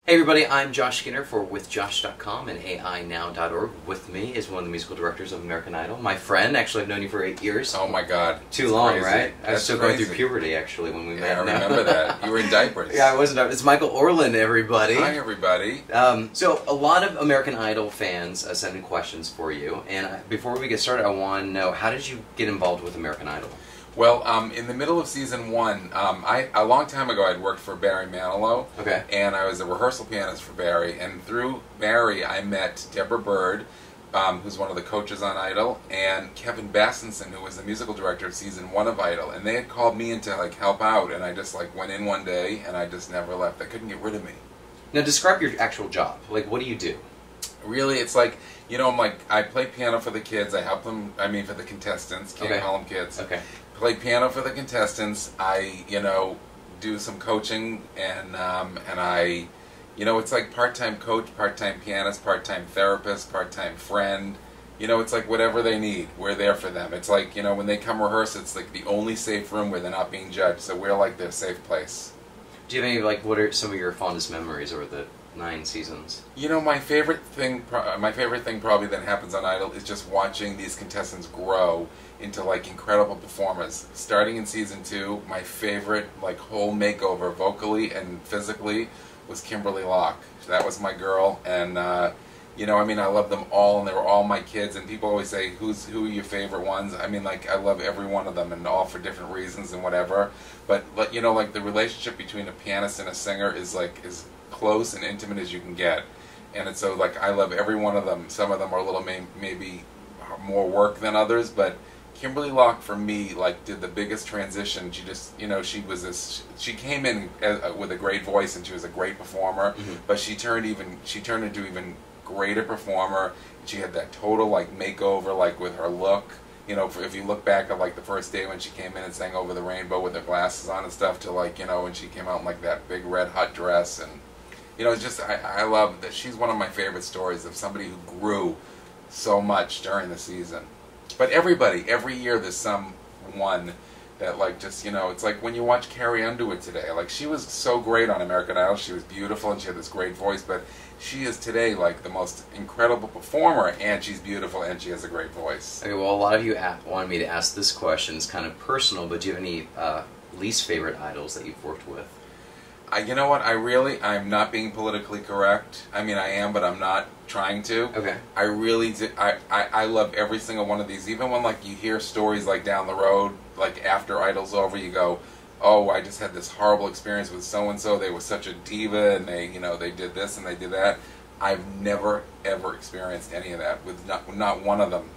Hey everybody, I'm Josh Skinner for withjosh.com and ainow.org. With me is one of the musical directors of American Idol. My friend, actually I've known you for 8 years. Oh my god. Too long, crazy. right? I was still going crazy. through puberty actually when we met. Yeah, I remember that. You were in diapers. Yeah, I wasn't. It's Michael Orland, everybody. Hi everybody. So a lot of American Idol fans send in questions for you, and before we get started I want to know, how did you get involved with American Idol? Well, in the middle of season 1, a long time ago I'd worked for Barry Manilow. Okay. And I was a rehearsal pianist for Barry, and through Barry I met Deborah Bird, who's one of the coaches on Idol, and Kevin Bassenson, who was the musical director of season 1 of Idol, and they had called me in to help out, and I just went in one day and I just never left. They couldn't get rid of me. Now describe your actual job. What do you do? Really, it's I play piano for the kids. I help them, for the contestants. Can't call them kids. Okay. Play piano for the contestants. I, do some coaching, and I, it's like part-time coach, part-time pianist, part-time therapist, part-time friend. It's like whatever they need, we're there for them. It's like, when they come rehearse, it's like the only safe room where they're not being judged. So we're like their safe place. Do you have any, what are some of your fondest memories over the 9 seasons? My favorite thing probably that happens on Idol is just watching these contestants grow into incredible performers. Starting in season 2, my favorite whole makeover vocally and physically was Kimberley Locke. That was my girl, and I love them all, and they were all my kids. And people always say, who are your favorite ones? I love every one of them, and all for different reasons and whatever. But the relationship between a pianist and a singer is as close and intimate as you can get, and it's so I love every one of them. Some of them are a little maybe more work than others, but Kimberley Locke for me did the biggest transition. She just she came in with a great voice, and she was a great performer, but she turned into even greater performer. She had that total makeover with her look. If you look back at the first day when she came in and sang Over the Rainbow with her glasses on and stuff, to when she came out in that big red hot dress, and it's just I love that she's one of my favorite stories of somebody who grew so much during the season. But every year there's someone that it's like when you watch Carrie Underwood today, she was so great on American Idol. She was beautiful and she had this great voice, but she is today the most incredible performer, and she's beautiful and she has a great voice. Okay, well, a lot of you wanted me to ask this question. It's kind of personal, but do you have any least favorite idols that you've worked with? You know what, I'm not being politically correct. I am, but I'm not trying to. Okay. I really do. I love every single one of these. Even when you hear stories down the road, after Idol's over, you go, oh, I just had this horrible experience with so-and-so, they were such a diva, and they did this and they did that. I've never, ever experienced any of that with not one of them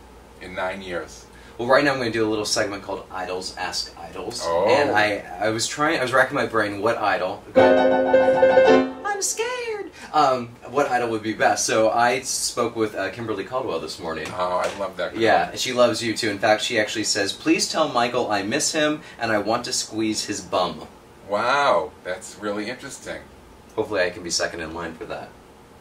in 9 years. Well, right now I'm going to do a little segment called Idols Ask Idols. Oh. And I was racking my brain what idol. I'm scared! What idol would be best? So I spoke with Kimberley Caldwell this morning. Oh, I love that girl. Yeah, she loves you too. In fact, she actually says, please tell Michael I miss him and I want to squeeze his bum. Wow, that's really interesting. Hopefully I can be second in line for that.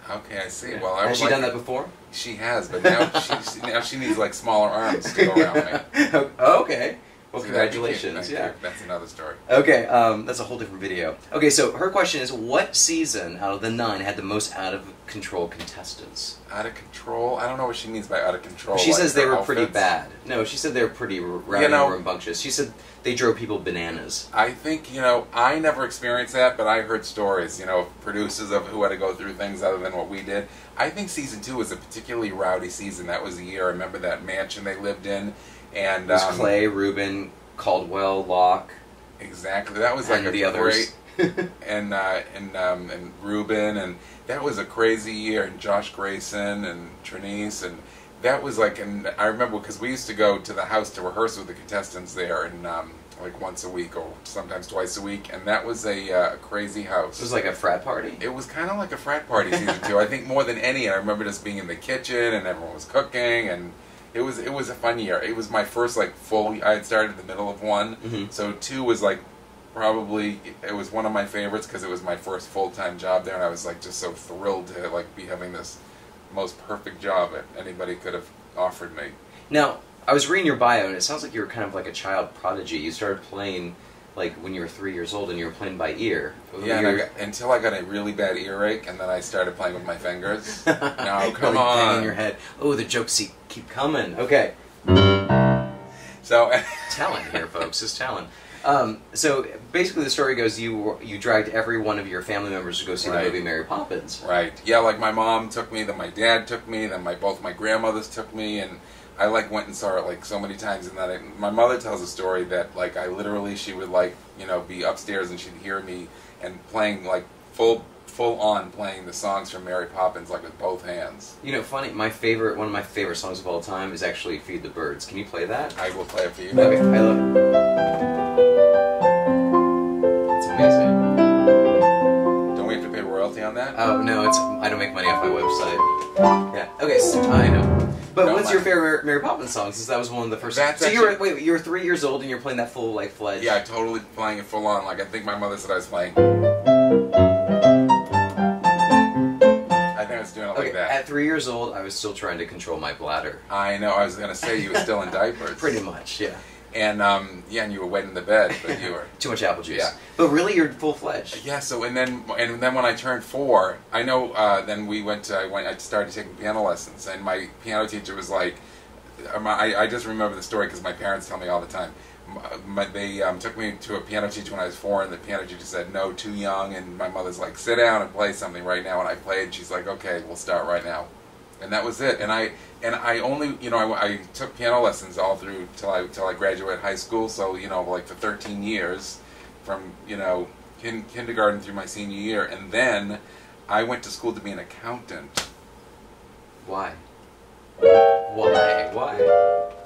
Okay, I see. Yeah. Well, has she done that before? She has, but now she needs smaller arms to go around me. Okay. Well, See, congratulations. Yeah. That's another story. Okay, that's a whole different video. Okay, so her question is, what season out of the 9 had the most out-of-control contestants? Out of control? I don't know what she means by out of control. She says they were outfits. pretty bad. No, she said they were pretty rowdy and rambunctious. She said they drove people bananas. I think, I never experienced that, but I heard stories, of producers of who had to go through things other than what we did. I think season 2 was a particularly rowdy season. That was the year, I remember that mansion they lived in. And it was Clay, Ruben, Caldwell, Locke. Exactly. That was and the others. and Ruben, and that was a crazy year. And Josh Grayson and Trinice, and that was and I remember because we used to go to the house to rehearse with the contestants there, and once a week or sometimes twice a week, and that was a crazy house. It was like a frat party? It was kind of like a frat party season 2. I think more than any. I remember just being in the kitchen and everyone was cooking, and it was a fun year. It was my first full. I had started in the middle of 1, so 2 was probably it was one of my favorites because it was my first full-time job there, and I was just so thrilled to be having this most perfect job that anybody could have offered me. Now, I was reading your bio, and it sounds like you were kind of like a child prodigy. You started playing like when you were 3 years old and you were playing by ear. Yeah, and until I got a really bad earache, and then I started playing with my fingers. No, come like on. banging your head. Oh, the jokes keep coming. Okay. So talent here, folks, is talent. So basically, the story goes: you dragged every one of your family members to go see the movie Mary Poppins. Right. Yeah, like my mom took me, then my dad took me, then both my grandmothers took me, and I like went and saw it like so many times. And that my mother tells a story that like I literally she would like be upstairs and she'd hear me and playing like full on playing the songs from Mary Poppins like with both hands. You know, funny. One of my favorite songs of all time is actually "Feed the Birds." Can you play that? I will play it for you. Okay, I love it. It's amazing. Don't we have to pay royalty on that? Oh no, I don't make money off my website. Yeah. Okay, so, I know. But what's your favorite Mary Poppins song? Since that was one of the first. So you were 3 years old and you're playing that full like fledged. Yeah, totally playing it full on. Like I think my mother said I was playing. I think I was doing it like that. At 3 years old, I was still trying to control my bladder. I know. I was gonna say you were still in diapers. Pretty much, yeah. And and you were wet in the bed, but you were too much apple juice. Yeah. But really, you're full fledged. Yeah. So and then when I turned 4, I know. Then I started taking piano lessons, and my piano teacher was like, I just remember the story because my parents tell me all the time. They took me to a piano teacher when I was 4, and the piano teacher said, "No, too young." And my mother's like, "Sit down and play something right now." And I played. She's like, "Okay, we'll start right now." And that was it. And I only I took piano lessons all through till I graduated high school. So like for 13 years, from kindergarten through my senior year, and then I went to school to be an accountant. Why? Why?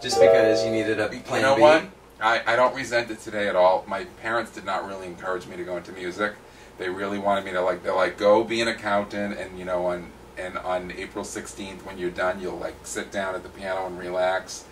Just because you needed a plan B? You know what? I don't resent it today at all. My parents did not really encourage me to go into music. They really wanted me to they're like, go be an accountant, and on April 16th when you're done, you'll like sit down at the piano and relax.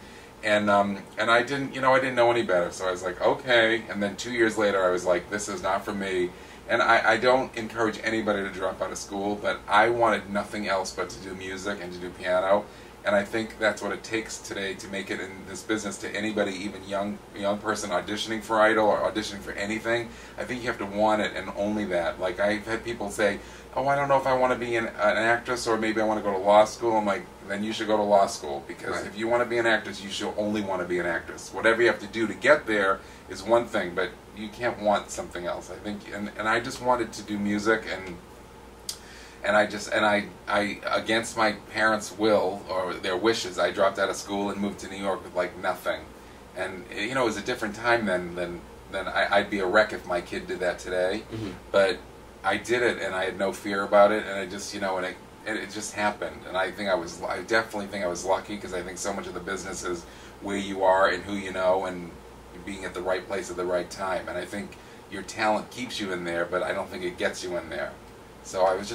And I didn't know any better, so I was like, okay. And then 2 years later, I was like, this is not for me. And I don't encourage anybody to drop out of school, but I wanted nothing else but to do music and to do piano. And I think that's what it takes today to make it in this business to anybody, even young person auditioning for Idol or auditioning for anything. I think you have to want it, and only that. Like I've had people say, "Oh, I don't know if I want to be an actress, or maybe I want to go to law school." I'm like, then you should go to law school, because if you want to be an actress, you should only want to be an actress. Whatever you have to do to get there is one thing, but you can't want something else. I think, and I just wanted to do music, and I against my parents' will or their wishes, I dropped out of school and moved to New York with like nothing. And it was a different time then I'd be a wreck if my kid did that today. Mm-hmm. But I did it, and I had no fear about it, and I just and it just happened. And I definitely think I was lucky, because I think so much of the business is where you are and who you know and being at the right place at the right time. And I think your talent keeps you in there, but I don't think it gets you in there. So I was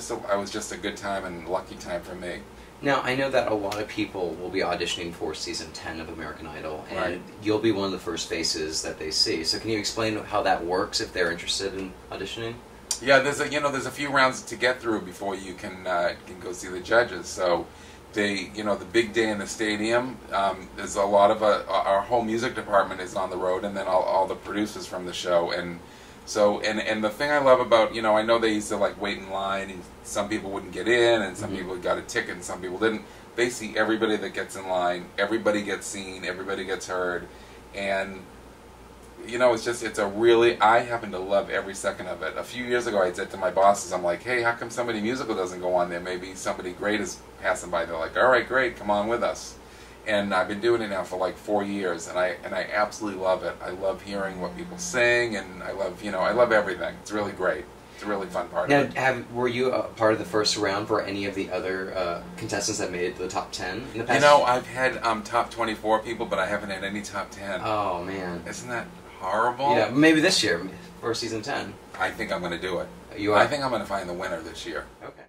just a good time and lucky time for me. Now, I know that a lot of people will be auditioning for season 10 of American Idol, and you'll be one of the first faces that they see. So can you explain how that works if they're interested in auditioning? Yeah, there's a few rounds to get through before you can go see the judges. So the big day in the stadium, there's a lot of our whole music department is on the road, and then all the producers from the show. And so, and the thing I love about, I know they used to like wait in line, and some people wouldn't get in, and some people got a ticket, and some people didn't. They see everybody that gets in line, everybody gets seen, everybody gets heard, and I happen to love every second of it. A few years ago, I said to my bosses, I'm like, hey, how come somebody musical doesn't go on there? Maybe somebody great is passing by. They're like, all right, great, come on with us. And I've been doing it now for like 4 years, and I absolutely love it. I love hearing what people sing, and I love everything. It's really great. It's a really fun part of it. Now, were you a part of the first round for any of the other contestants that made the top 10 in the past? I've had top 24 people, but I haven't had any top 10. Oh, man. Isn't that horrible? Yeah, maybe this year for season 10. I think I'm going to do it. You are? I think I'm going to find the winner this year. Okay.